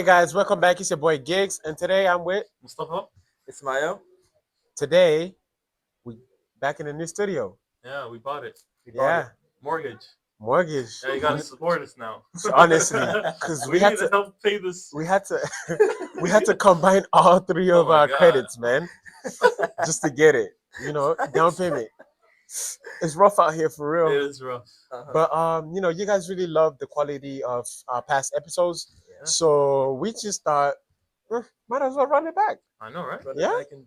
guys, welcome back. It's your boy Gigs, and today I'm with Mustafa? Ismail, today we back in the new studio. Yeah, we bought it. we bought Yeah, Mortgage. mortgage. Yeah, you gotta support us now. Honestly, because we need to help pay this. we had to we had to combine all three Oh of my our God. credits, man, just to get it. Down payment. It's rough out here for It real. is rough. But you guys really love the quality of our past episodes, Yeah. so we just thought, might as well run it back. I know, right? Run it Yeah? back and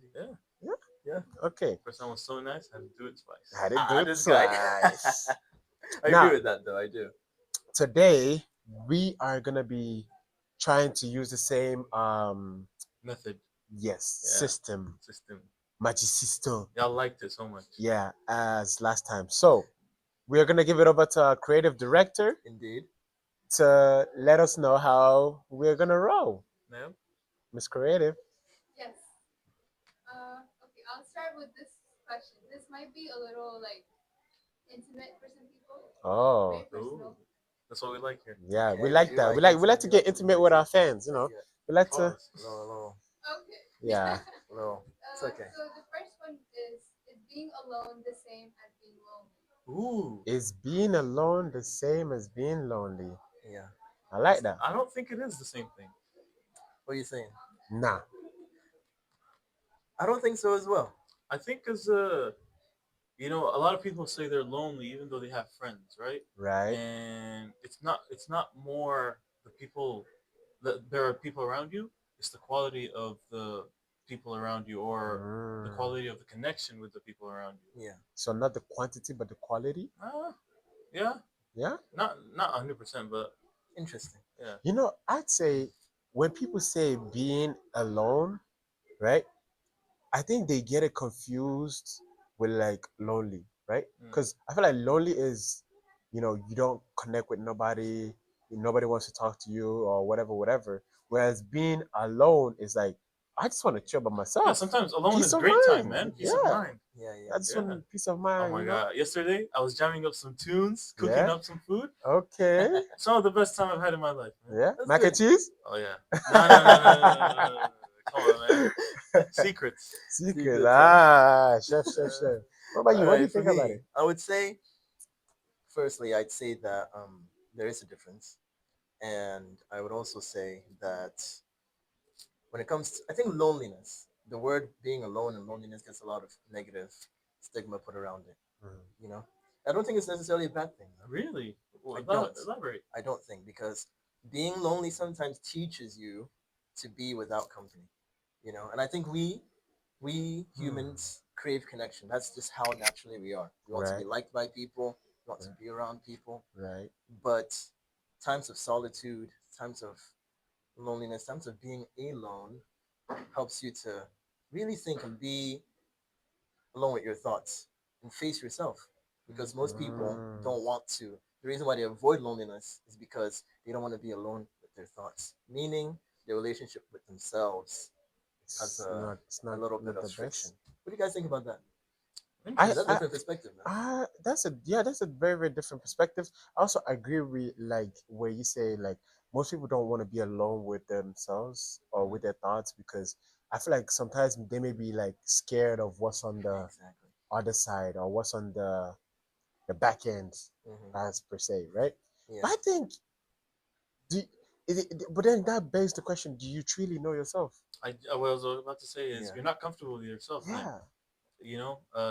Yeah. Okay, First time was so nice, had to do it twice. had it do it this guy. twice. I Now- agree with that though. I do. Today we are gonna be trying to use the same Method, yes Yeah. system, system. magic system, Y'all liked it so much. yeah, as last time. So we are gonna give it over to our creative director Indeed. to let us know how we're gonna roll. Yeah. Miss Creative. Yes. Okay, I'll start with this question. This might be a little intimate for some people. Oh, Very personal. That's what we like here. yeah, we Okay, like we that. like We like to intimate. get intimate with our fans. We like to. Pause. Little, Okay. Yeah. little. It's okay. So the first one is being alone the same as being lonely? Ooh. Is being alone the same as being lonely? Yeah. I like that. I don't think it is the same thing. What are you saying? Nah. I don't think so as well. I think as a lot of people say they're lonely even though they have friends, right? Right. And it's not more the people that there are people around you. It's the quality of the people around you, or the Mm. quality of the connection with the people around you. Yeah. So not the quantity, but the quality. Yeah, Yeah. not 100%, but Interesting. yeah. I'd say when people say being alone, right? I think they get it confused with like lonely, right? Mm. Because I feel like lonely is, you don't connect with nobody, nobody wants to talk to you or whatever, whatever. Whereas being alone is like, I just want to chill by myself. Yeah, sometimes alone Peace is of great time, mind. man. Peace Yeah. of mind. Yeah, I just Yeah. want peace of Oh mind. my god! Yesterday I was jamming up some tunes, cooking Yeah. up some food. Okay. Some of the best time I've had in my life, man. Yeah. That's Mac good. and cheese? Oh yeah. No. Come on, man. Secrets. Secret. Secrets, Chef. What about you? What do you Alright, for think about me, it? I would say, firstly, I'd say that there is a difference, and I would also say that when it comes to, I think loneliness, the word being alone and loneliness gets a lot of negative stigma put around it. You know, I don't think it's necessarily a bad thing. Though. Really? Well, I don't. elaborate. I don't think because being lonely sometimes teaches you to be without company. And I think we humans crave connection. That's just how naturally we are. We want to be Right. liked by people. We want to Right. be around people. Right. But times of solitude, times of loneliness, times of being alone helps you to really think and be alone with your thoughts and face yourself. Because most people don't want to. The reason why they avoid loneliness is because they don't want to be alone with their thoughts, meaning their relationship with themselves has It's a not, little bit not of the friction. best. What do you guys think about that? I, That's a I different perspective, man. that's a very very different perspective. I also agree with like where you say like most people don't want to be alone with themselves or with their thoughts because I feel like sometimes they may be like scared of what's on the Exactly. other side or what's on the back end as per se, right? Yeah. But I think do but then that begs the question: do you truly know yourself? What I was about to say is Yeah. you're not comfortable with yourself. Then. Yeah,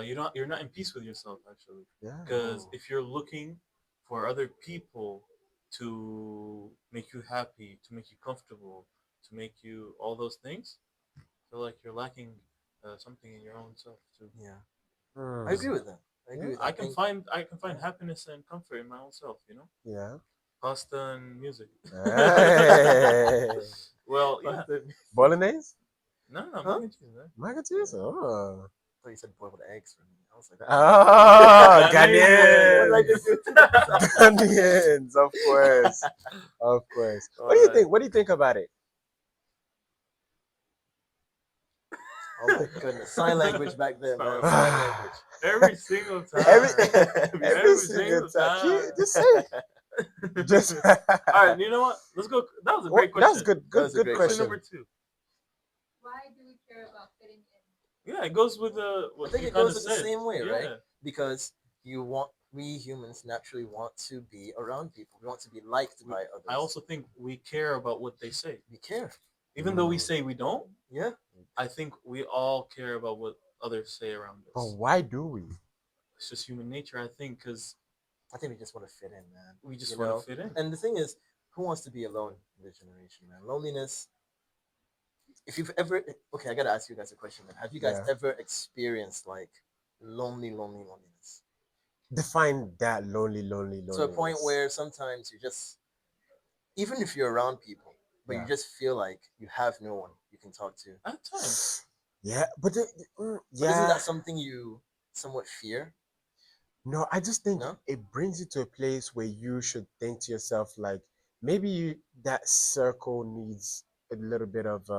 You're not in peace with yourself actually. yeah. Because Oh. if you're looking for other people to make you happy, to make you comfortable, to make you all those things, I feel like you're lacking something in your own self too. Yeah. Hmm. I agree with that. I agree with that. I can find happiness and comfort in my own self. Yeah. Pasta and music. Hey. Well, yeah. Bolognese? No, Huh? mac and cheese, man. Mac and cheese? Oh. I thought you said boiled eggs for me. I was like, Oh, what did I Ghanaians. just do to myself? Ghanaians, of course. Of course. What do you Alright. think? What do you think about it? Oh my goodness. Sign language back there, man. Sign Sign language. Every single time. Every Every every single time. Just say it. Just All right, you know what? Let's go. That was a what? great That's question. good. That Good. was a Good great Question question. question. number two. Why do we care about fitting in? Yeah, it goes with I what think you it kind goes of with the said. same way, right? Yeah, Because we humans naturally want to be around people. We want to be liked we, by I others. also think we care about what they say, We care. even though we Mm. say we don't. Yeah. I think we all care about what others say around But us. why do we? It's just human nature, I think, because I think we just want to fit in, man. we You just want to know? fit in. And the thing is, who wants to be alone in this generation, man? Loneliness. If you've ever, okay, I gotta ask you guys a question, man. Have you guys Yeah. ever experienced like loneliness? Define that To a point loneliness. where sometimes you just, even if you're around people, but you Yeah. just feel like you have no one you can talk to. At times, Yeah, but But isn't yeah, that something you somewhat fear? no, I just think No? it brings you to a place where you should think to yourself like maybe that circle needs a little bit of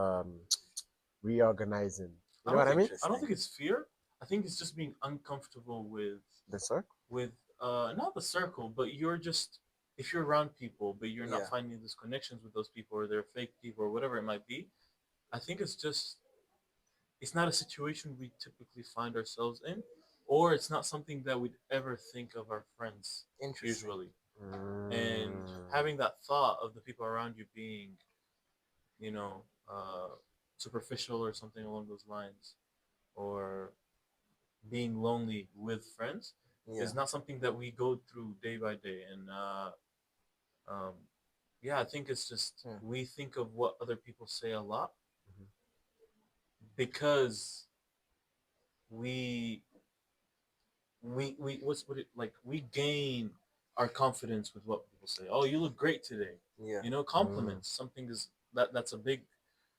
reorganizing. You I know don't what I think mean? I don't Interesting. think it's fear. I think it's just being uncomfortable The circle. with not the circle, but you're just if you're around people, but you're not Yeah. finding those connections with those people, or they're fake people, or whatever it might be. I think it's just it's not a situation we typically find ourselves in, or it's not something that we'd ever think of our friends Interesting. usually. And Mm, having that thought of the people around you being, you know, superficial or something along those lines, or being lonely with friends, Yeah. is not something that we go through day by day. And um, yeah, I think it's just Hmm. we think of what other people say a lot mhm. because we we what's what it like we gain our confidence with what people say. Oh, you look great today. Yeah. You know, Mm, compliments. Something is that's a big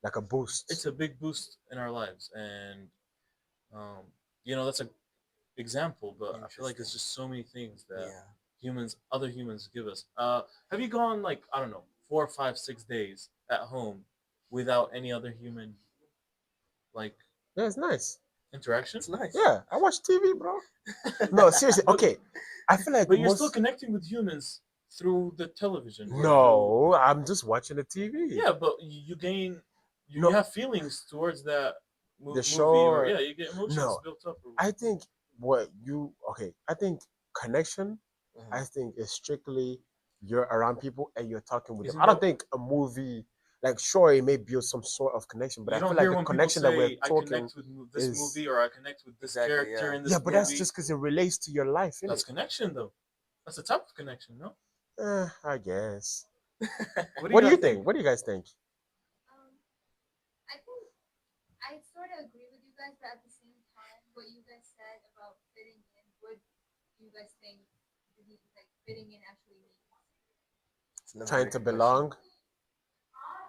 like a it's boost. a big boost in our lives, and um, that's a example. But I feel like Interesting. it's just so many things that Yeah. other humans give us. Have you gone like I don't know 4, 5, 6 days at home without any other human like Yeah, it's nice. interaction? It's nice. Yeah, I watch TV, bro. No, seriously. But Okay, I feel like you're still most. connecting with humans through the television or through No, I'm just watching the TV. yeah, but you gain you No, have feelings towards that the movie, or show. yeah, you get emotions No, built up. Or, I think what you okay. I think connection. I Hmm. think is strictly you're around people and you're talking with them. isn't I don't that think a movie like sure it may build some sort of connection, but you I feel don't like hear a when people connection that we're say I talking connect with this is movie or I connect with this Exactly. character Yeah. in yeah, this but that's movie? just because it relates to your life, innit? That's connection though. That's a type of connection, no? I guess. What do you What do you guys think? think? What do you guys think? Um, I think I sort of agree with you guys, but at the same time, what you guys said about fitting in, what do you guys think like fitting in actually means? It's another Trying very to good question. belong?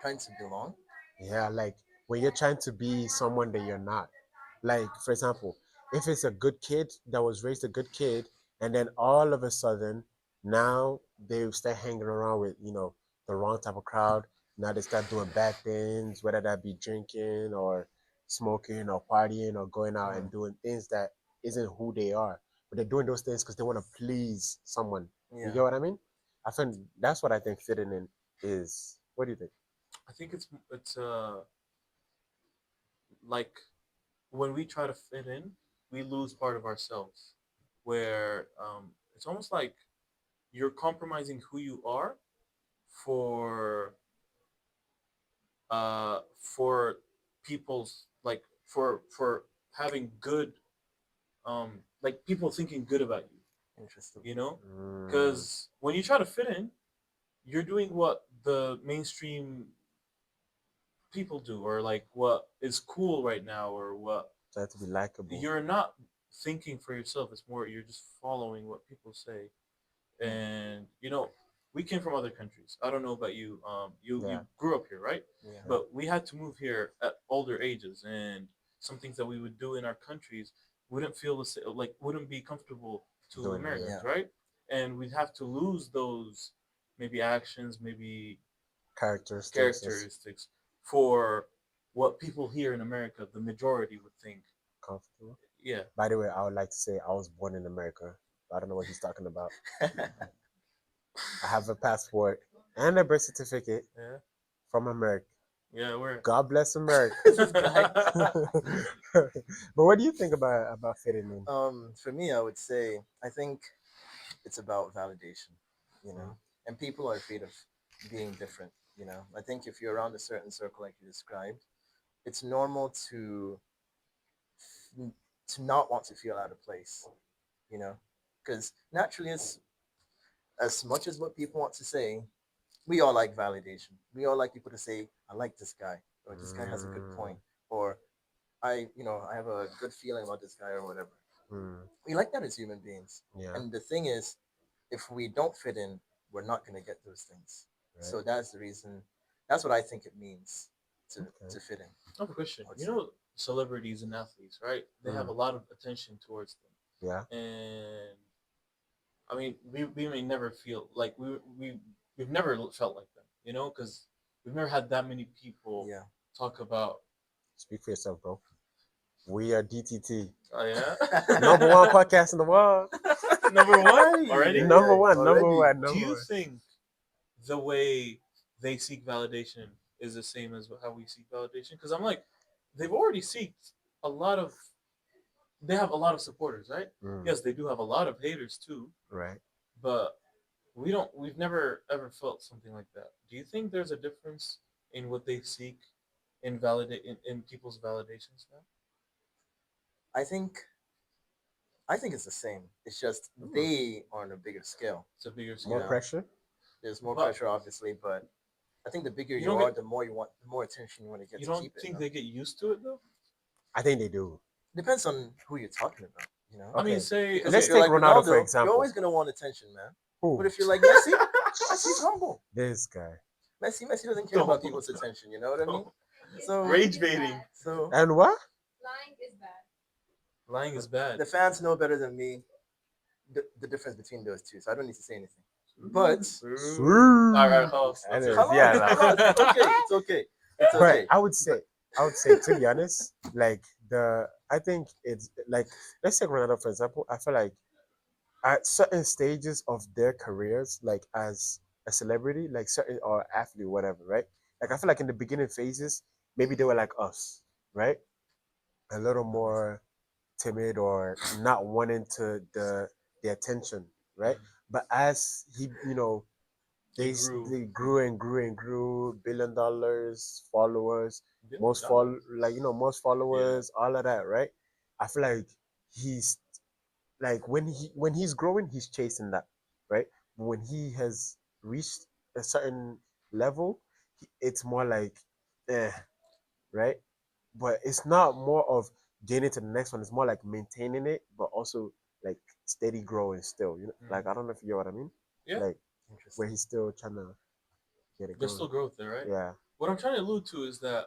Trying to belong. Yeah, like when you're trying to be someone that you're not. Like, for example, if it's a good kid that was raised a good kid, and then all of a sudden now they start hanging around with, the wrong type of crowd. Now they start doing bad things, whether that be drinking or smoking or partying or going out Hmm. and doing things that isn't who they are. But they're doing those things because they want to please someone. You Yeah. get what I mean? I think that's what I think fitting in is. What do you think? I think it's like when we try to fit in, we lose part of ourselves. Where it's almost like you're compromising who you are for for people's like for having good like people thinking good about you, Interesting. you know, Mm, because when you try to fit in, you're doing what the mainstream people do, or like what is cool right now, or what try to be likable. you're not thinking for yourself. It's more you're just following what people say. Hmm. And we came from other countries. I don't know about you. You Yeah, grew up here, right? Yeah. yeah, But we had to move here at older ages, and some things that we would do in our countries wouldn't feel the same, like wouldn't be comfortable to doing it Americans, here. Yeah. right? And we'd have to lose those maybe actions, maybe Characteristics is characteristics for what people here in America, the majority would think. comfortable. Yeah, By the way, I would like to say I was born in America. I don't know what he's talking about. I have a passport and a birth certificate Yeah. from America. Yeah, we're. God bless America. This guy. But what do you think about fitting in? For me, I would say I think it's about validation, you Mm. know, and people are afraid of being different, you know. I think if you're around a certain circle like you described, it's normal to not want to feel out of place, you know, because naturally, as much as what people want to say, we all like validation. We all like people to say, "I like this guy," or "This guy has a good Mm, point," or I have a good feeling about this guy," or whatever. mm, We like that as human beings. yeah, And the thing is, if we don't fit in, we're not going to get those things. right. So that's the reason. That's what I think it means to Okay. to fit in. I have a question. I would You say. know, celebrities and athletes, right? They have a Mm, lot of attention towards yeah. them, and I mean, we may never feel like we've never felt like them, you know, because we've never had that many people Yeah. talk about. Speak for yourself, bro. We are DTT, Oh yeah, number one podcast in the world. number one Ay, already. ay, Number ay, one, number already. one, Do number you one. think the way they seek validation is the same as how we seek validation? Because I'm like, they've already seeked a lot of. They have a lot of supporters, right? Mm, Yes, they do have a lot of haters too, right. but we don't. We've never ever felt something like that. Do you think there's a difference in what they seek in people's validations now? I think I think it's the same. It's just Ooh, they are on a bigger scale. it's a bigger You More scale, know, pressure. there's more but pressure, obviously, but I think the bigger you you don't are, get. the more attention you want to get You to don't keep it. think No, they get used to it though? I think they do. depends on who you're talking about. You know, I mean, Okay. say because if Let's okay. you're take like Ronaldo for Ronaldo, you're example. always gonna want attention, man. But Who? if you're like Messi, Messi's humble. This guy. Messi doesn't care about Don't, people's attention. You know what I mean? don't. So, Rage baiting. so And what? Lying is bad. Lying is bad. the fans know better than me the difference between those two. So I don't need to say anything. But All right, Sweet. host. Let's hear Anyways, Halas, yeah, it. nah. halas. It's okay. It's okay. It's But okay. But I would say, to be honest, like I think it's like, let's take Ronaldo for example. I feel like at certain stages of their careers, like as a celebrity, like certain or athlete, whatever, right? Like I feel like in the beginning phases, maybe they were like us, right? A little that makes sense. more timid or not wanting to the attention, right? But as he, He grew they grew and grew and grew, $1 billion followers, billion dollars. most Yeah. followers, all of that, right? I feel like he's like when he's growing, he's chasing that, right? But when he has reached a certain level, it's more like, eh, right? But it's not more of getting to the next one. It's more like maintaining it, but also like steady growing still. Like Mm. I don't know if you get what I mean. Yeah. Like where Interesting. he's still trying to get it There's going. still growth there, right? Yeah. What I'm trying to allude to is that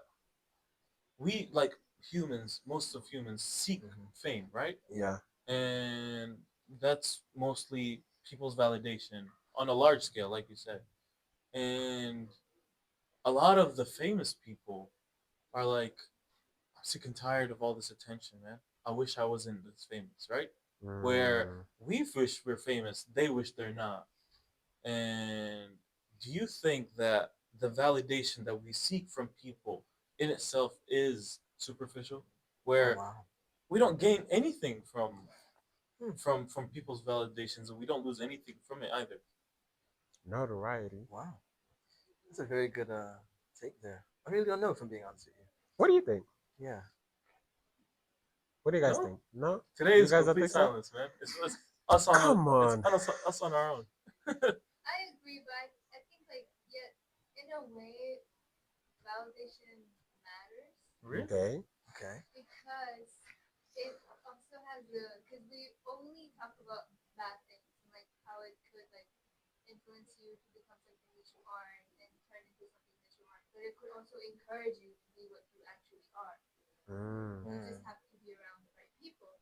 we, like humans, most of humans seek Hmm. fame, right? Yeah. Yeah. And that's mostly people's validation on a large scale, like you said. And a lot of the famous people are like, I'm sick and tired of all this attention, man. I wish I wasn't this famous, right? Where Mm, we wish we're famous, they wish they're not. And do you think that the validation that we seek from people in itself is superficial? Oh Where wow. we don't gain anything from Hmm. people's validations, and we don't lose anything from it either. notoriety. Wow. That's a very good take there. I really don't know if I'm being honest with What do you think? you. Yeah. What do you guys No, think? No, today you is guys don't complete think so? silence, man. It's us on Come on. us on our own. I agree, but I think like yeah, in a way, validation matters Really? Okay. Okay. because it also has the because we only talk about bad things and like how it could like influence you to become something that you aren't and turn into something that you aren't. But it could also encourage you to be what you actually are. Mm, You just Mm. have to be around the right people.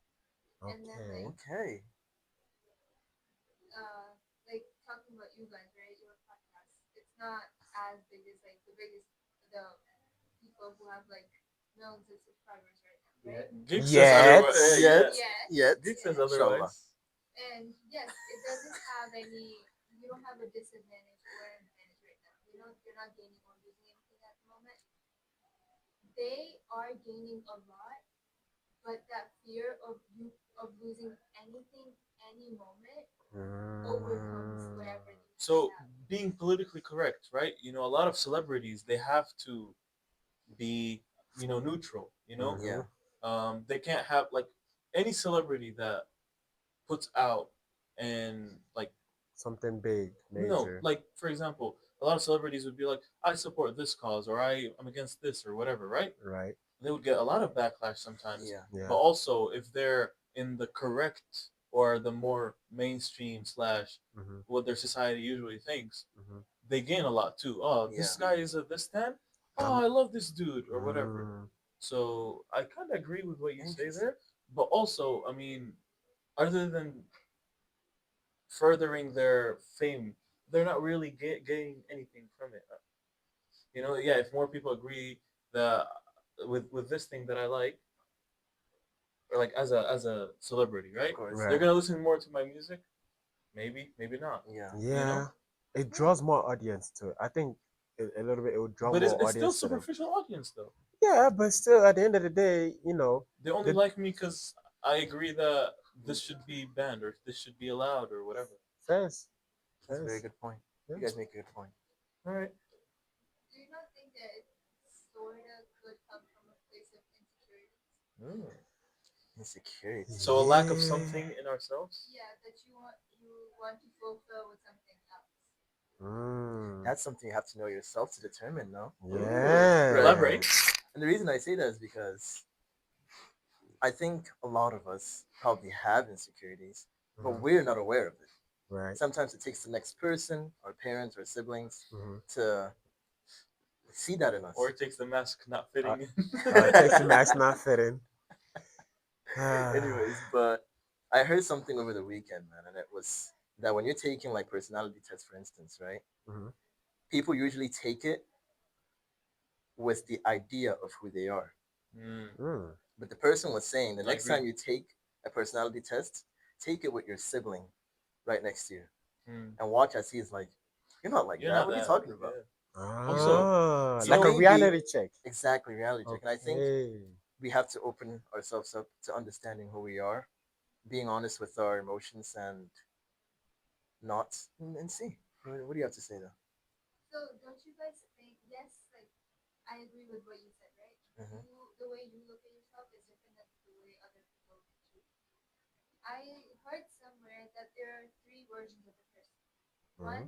And then okay. Okay. like talking about you guys, right? Your podcast. It's not as big as like the people who have like millions of subscribers right now, right? Gig says Yet. otherwise. Yeah. Yet. Yet, Yet. Gig says yet. Inshallah. otherwise. And yes, it doesn't have any. you don't have a disadvantage or an advantage right now. You're not gaining or losing anything at the moment. They are gaining a lot, but that fear of losing anything any moment overcomes whatever you So have. being politically correct, right? A lot of celebrities they have to be neutral. Yeah. They can't have like any celebrity that puts out and like Something big, no, major. like for example, a lot of celebrities would be like, I support this cause or I'm against this or whatever, right? Right. They would get a lot of backlash sometimes. Yeah. But Yeah. also if they're in the correct or the more mainstream slash Mm-hmm. what their society usually thinks, Mm-hmm. they gain a lot too. Oh, Yeah. this guy is a this then. Oh, Um. I love this dude or whatever. Mm, So I kind of agree with what you say Interesting. there, but also, I mean, other than furthering their fame, they're not really getting anything from it. Yeah. If more people agree that with this thing that I like, or like as a celebrity, Of right? course. They're right. gonna listen more to my music. Maybe, maybe not. Yeah. You Yeah. know, It draws more audience to it. I think a little bit it would draw but it's, more it's still audience to them. superficial audience though. Yeah, but still, at the end of the day, They only the like me because I agree that this should be banned or this should be allowed or whatever. first, That's a very first, good point. yeah. You guys make a good point. All right. Do you not think that it sort of could come from a place of insecurities? Mm. Insecurities. So a lack of Yeah. something in ourselves. Yeah, that you want to fulfill with something else. Mm, That's something you have to know yourself to determine, no? Ooh. Right. yeah. Elaborate. And the reason I say that is because I think a lot of us probably have insecurities, but Hmm. we're not aware of it. Right. Sometimes it takes the next person, our parents, or siblings, Hmm. to see that in Or us. it takes the mask not Uh, fitting in. Text match not fitting. Anyways, but I heard something over the weekend, man, and it was that when you're taking like personality tests, for instance, right? Hmm. People usually take it with the idea of who they are. Mm, Mm. But the person was saying the I next agree. time you take a personality test, take it with your sibling right next to you Mm. and watch as he's like, "You're not like You're that. not What are you that. talking about?" Yeah. Also, Ah, you So like a know, maybe reality check. exactly reality check. And I think Okay. we have to open ourselves up to understanding who we are, being honest with our emotions and not and see. What do you have to say though? So don't you guys think? Yes, like I agree with what you said, right? Hmm. The way you look at yourself is different than the way other people look at you. I heard somewhere that there are three versions of a person. Hmm. One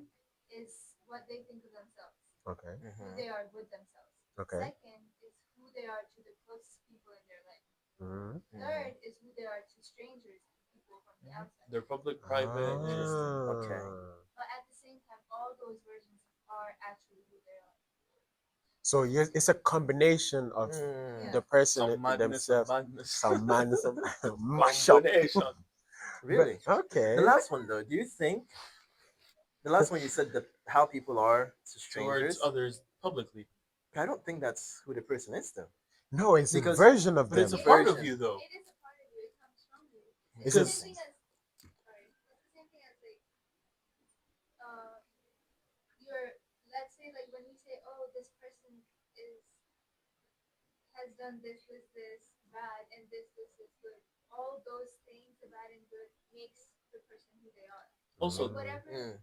is what they think of themselves, Okay. who Hmm. they are with themselves. Okay. Second is who they are to the closest people in their life. Hmm. Hmm. Third is who they are to strangers and people from the outside. they're public, private, and Interesting. Okay. Ah. But at the same time, all those versions are actually who they are. So yes, it's a combination of Mm. the Yeah. person some madness, some themselves, madness, some man, some mash up. combination But Really? The okay, last one though, do you think the last one you said that how people are to towards strangers? others publicly. I don't think that's who the person is though, no, it's a because version of But it's a them. It part of version. you though. it is a part of you. It comes from you. It's It's the a same Interesting. thing as sorry. It's the same thing as like uh your let's say like when you say oh this person is has done this bad and this is good. All those things, the bad and good, makes the person who they are. Also, Like Mm, whatever. Mm.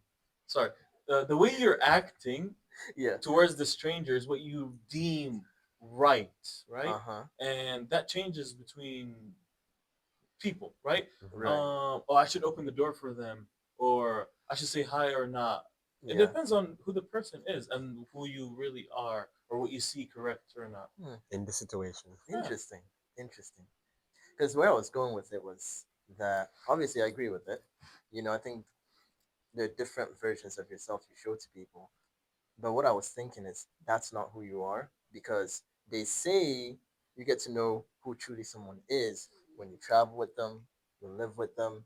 sorry, the way you're acting Yeah. towards the stranger is what you deem right, Uh right? huh. And that changes between people, right? mhm. Right. Oh, I should open the door for them, or I should say hi or not. It Yeah. depends on who the person is and who you really are, or what you see correct or not. Hmm. In this situation. Yeah. Interesting. Interesting. Because where I was going with it was that obviously I agree with it. I think there are different versions of yourself you show to people. But what I was thinking is that's not who you are because they say you get to know who truly someone is when you travel with them, you live with them,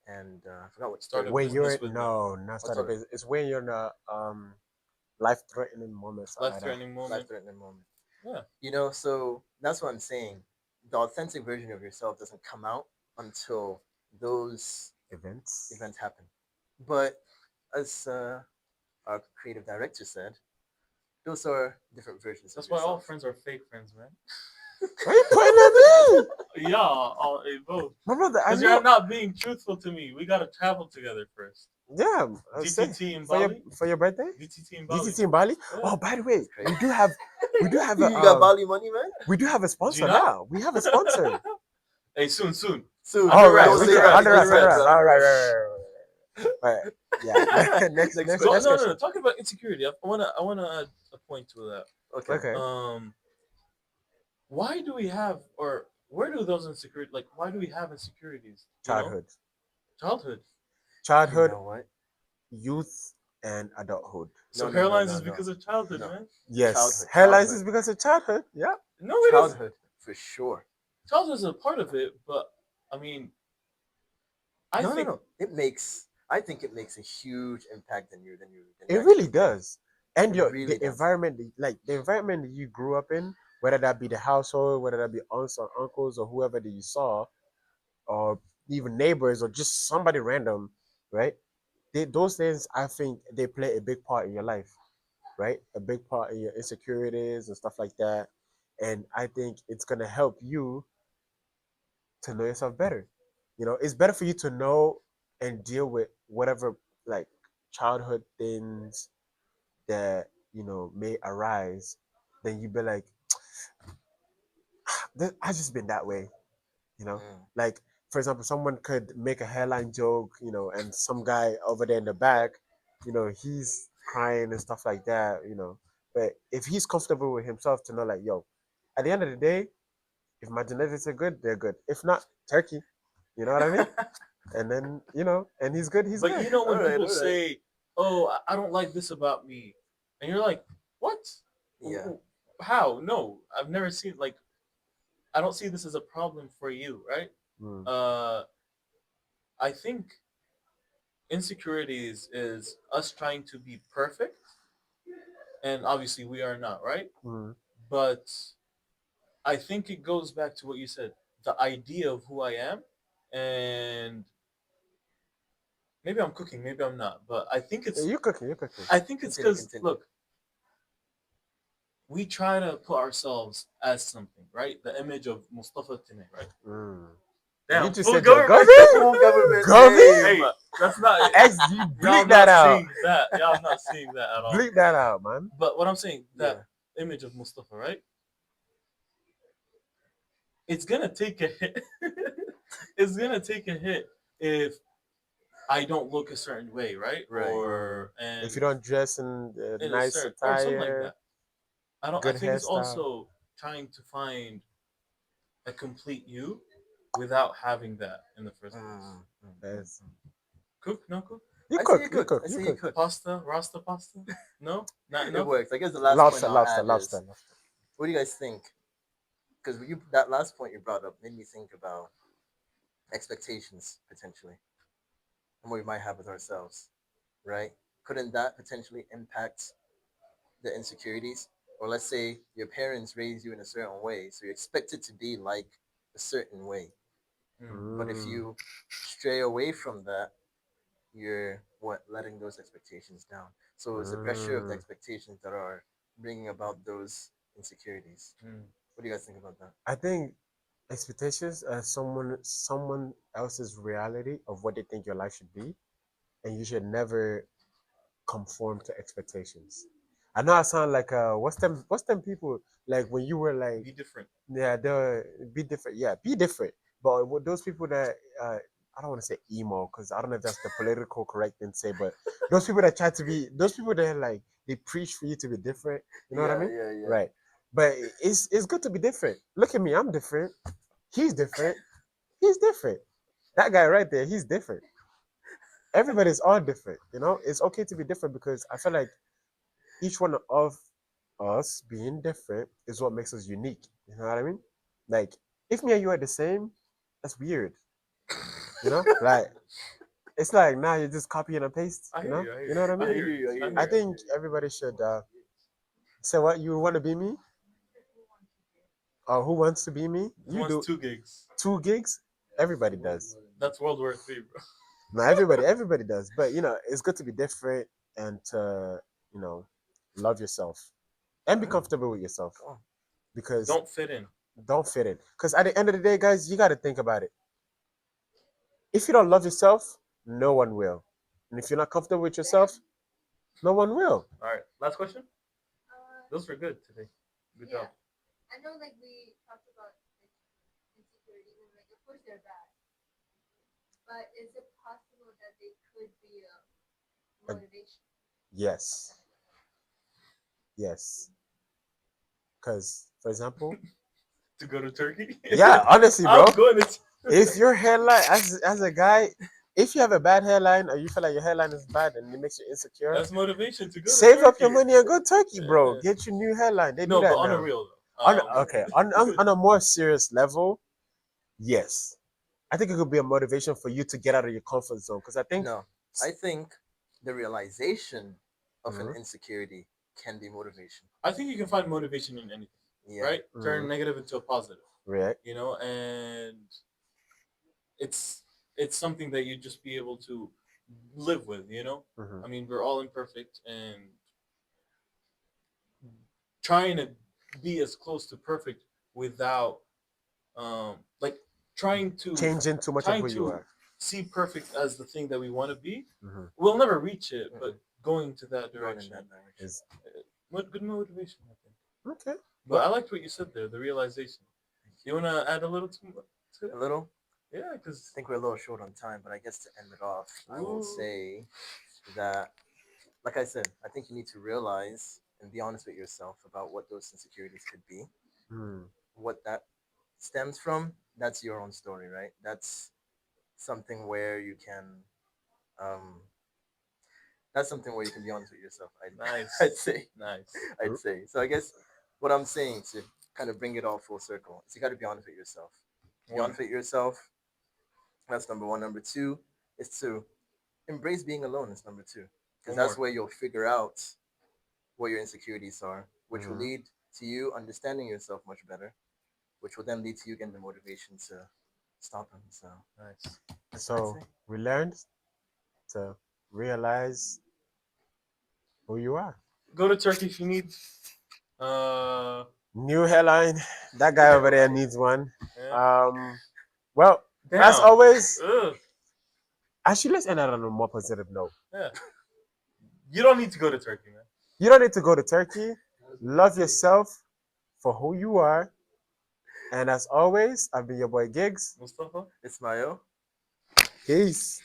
and I forgot what the Start third a one When was. you're business with them. no, not I start a thought business. It's when you're in a life threatening moment, something Life like that. threatening life moment. threatening moment. Yeah. So that's what I'm saying. The authentic version of yourself doesn't come out until those Events. events happen. But as our creative director said, those are different versions of That's why all yourself. friends are fake friends, man. Why are you pointing at me? Yeah, all both. My brother, I Because know. you're not being truthful to me. We gotta travel together first. Yeah, say DTT in for your Bali. for your birthday. DTT in Bali. DTT in Bali. Yeah. Oh, by the way, That's crazy. we do have a You got Bali money, man? we do have a sponsor Gina? now. We have a sponsor. Hey, soon, soon. Soon. All Under right, Don't wraps, we say under can that. wraps, under They under wraps, just under said wraps. wraps. that. All right, right, right, right, right. Right. Yeah. Next, Next next, So next question. no. question. Talking about insecurity, I wanna add a point to that. Okay. Okay. Why do we have, or where do those insecurities, like why do we have insecurities? Childhood, Childhood. You childhood, know what? youth, and adulthood. So No, no, no, hairlines no, is no, because of childhood, no. man. Yes, Childhood, hairlines childhood, is because of childhood. Yeah. No, it is. childhood for sure. Childhood is a part of it, but I mean, I No, no, think no. It makes. I think it makes a huge impact than It you really actually think. does. And It your really the does. environment, like the environment that you grew up in, whether that be the household, whether that be aunts or uncles or whoever that you saw, or even neighbors or just somebody random, right? Those things, I think they play a big part in your life, right? A big part in your insecurities and stuff like that. And I think it's gonna help you to know yourself better. It's better for you to know and deal with whatever like childhood things that may arise, then you be like, I just been that way, you know. Mm. Like for example, someone could make a hairline joke, and some guy over there in the back, he's crying and stuff like that. But if he's comfortable with himself to know, like, yo, at the end of the day, if my genetics are good, they're good. If not, turkey. You know what I mean? And then and he's good. He's but good. you know All when right, people all right. say, "Oh, I don't like this about me," and you're like, "What? Yeah. How? No, I've never seen like I don't see this as a problem for you, right?" Mm, Uh, I think insecurities is us trying to be perfect, and obviously we are not, right? mm. But I think it goes back to what you said, the idea of who I am, and maybe I'm cooking, maybe I'm not, but Yeah, you're cooking. You're cooking. I think it's Continue, because continue. look, we try to put ourselves as something, right? The image of Mustafa today, right? Mm. You Damn, just full said your government. government. Full government Government. name. Hey, that's not X, you y'all bleep that not out. seeing that. Y'all not seeing that at all. Bleep that out, man. But what I'm saying, that Yeah. image of Mustafa, right? It's gonna take a hit. It's gonna take a hit if I don't look a certain way, right? Right. Or If and you don't dress in in a nice certain or something like attire, that. I don't. I good think it's hairstyle. also trying to find a complete you without having that in the first place. Mm, mm, mm, Yes. mm. Cook? No cook? You I say you cook, you cook. cook, I you say you cook. cook. Pasta? Rasta pasta? No? Not It enough? works. I guess the last point Lobster, I'll lobster, add lobster, is, lobster. what do you guys think? Because you that last point you brought up made me think about expectations potentially and what we might have with ourselves, right? Couldn't that potentially impact the insecurities? Or let's say your parents raised you in a certain way, so you're expected to be like a certain way. Hmm. But if Mm, you stray away from that, you're what letting those expectations down. So it's the pressure of the mm. expectations that are bringing about those insecurities. Hmm. What do you guys think about that? I think expectations are someone else's reality of what they think your life should be, and you should never conform to expectations. I know I sound like what's them people like when you were like, Be different. yeah, they'll be different. Yeah, be different. But with those people that I don't want to say emo because I don't know if that's the political correct thing to say, but those people that like they preach for you to be different. You know what I Yeah, mean? yeah, yeah. Right. But it's good to be different. Look at me, I'm different. He's different. He's different. That guy right there, he's different. Everybody's all different. It's okay to be different because I feel like each one of us being different is what makes us unique. You know what I mean? Like, if me and you are the same, that's weird. Like it's like now you're just copying and paste. I You hear know? you. I hear You know you. what I I mean? I hear hear you. you. I I hear I you. hear you. think everybody should say what you want to be me or who wants to be me. Who You wants do 2 gigs? 2 gigs. Everybody does. That's World War III, bro. No, everybody does. But it's good to be different and to you know love yourself and be All right, comfortable with yourself go on. because Don't fit in. don't fit in. Because at the end of the day, guys, you got to think about it. If you don't love yourself, no one will. And if you're not comfortable with yourself, no one will. All right. Last question. Uh, Those were good today. Good yeah. job. I know, like we talked about like insecurities, and like of course they're bad, but is it possible that they could be a Uh, motivation? yes, yes. Because, for example, To go to Turkey. yeah, honestly, bro, I'm going to. if your hairline, as a guy, if you have a bad hairline or you feel like your hairline is bad and it makes you insecure, That's motivation to go to save up your Turkey. money and go Turkey, bro. Yeah. Get your new hairline. They do No, but that on a now. real though. On okay, on a more serious level, yes, I think it could be a motivation for you to get out of your comfort zone. Because I think, No, I think the realization of an Mhm, insecurity can be motivation. I think you can find motivation in anything, Yeah. right? Turn mhm, negative into a positive, right, and it's it's something that you just be able to live with. mhm, I mean, we're all imperfect, and trying to be as close to perfect without like trying to changing too much of trying who you to are. see perfect as the thing that we want to be. Mhm, We'll never reach it, but Mm-mm. going to that Going in direction, that direction. is what good motivation, I think. okay. But I Well, liked what you said there, the realization. You want to add a little to A it? little. Yeah, I because think we're a little short on time, but I guess to end it off, I will say that, like I said, I think you need to realize and be honest with yourself about what those insecurities could be, hmm, what that stems from. That's your own story, right? That's something where you can, um, that's something where you can be honest with yourself. nice, I'd say, nice. I'd say. So I guess what I'm saying to kind of bring it all full circle is you got to be honest with yourself. Be One, honest with yourself. That's number one. Number two is to embrace being alone. Is number two, because one that's more. where you'll figure out what your insecurities are, which will mhm. lead to you understanding yourself much better, which will then lead to you getting the motivation to stop them. So Nice. that's what I'd So say. we learned to realize who you are. Go to Turkey if you need. Uh, New hairline. That guy over there needs one. yeah. Um, well, as Damn. always, Ugh. actually, let's end that on a more positive note. Yeah. You don't need to go to Turkey, man. You don't need to go to Turkey. Love yourself for who you are. And as always, I've been your boy Gigs. Mustafa. Ismail. Peace.